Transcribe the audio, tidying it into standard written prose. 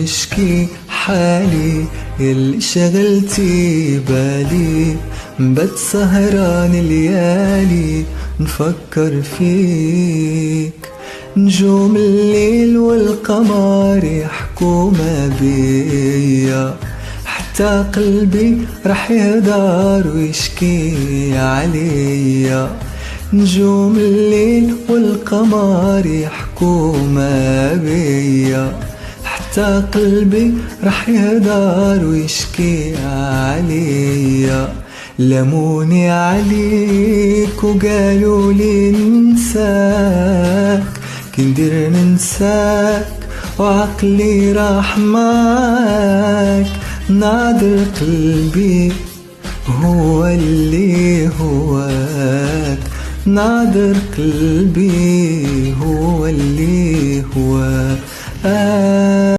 واشكي حالي يلي شغلتي بالي، بد سهران ليالي نفكر فيك. نجوم الليل والقمر يحكوا ما بيا، حتى قلبي رح يهدر ويشكي عليا. نجوم الليل والقمر يحكوا ما بيا، حتى قلبي رح يهدر ويشكي عليا. لموني عليك وقالوا لي ننساك، كندير ننساك وعقلي راح معاك. نادر قلبي هو اللي هواك، نادر قلبي هو اللي هواك.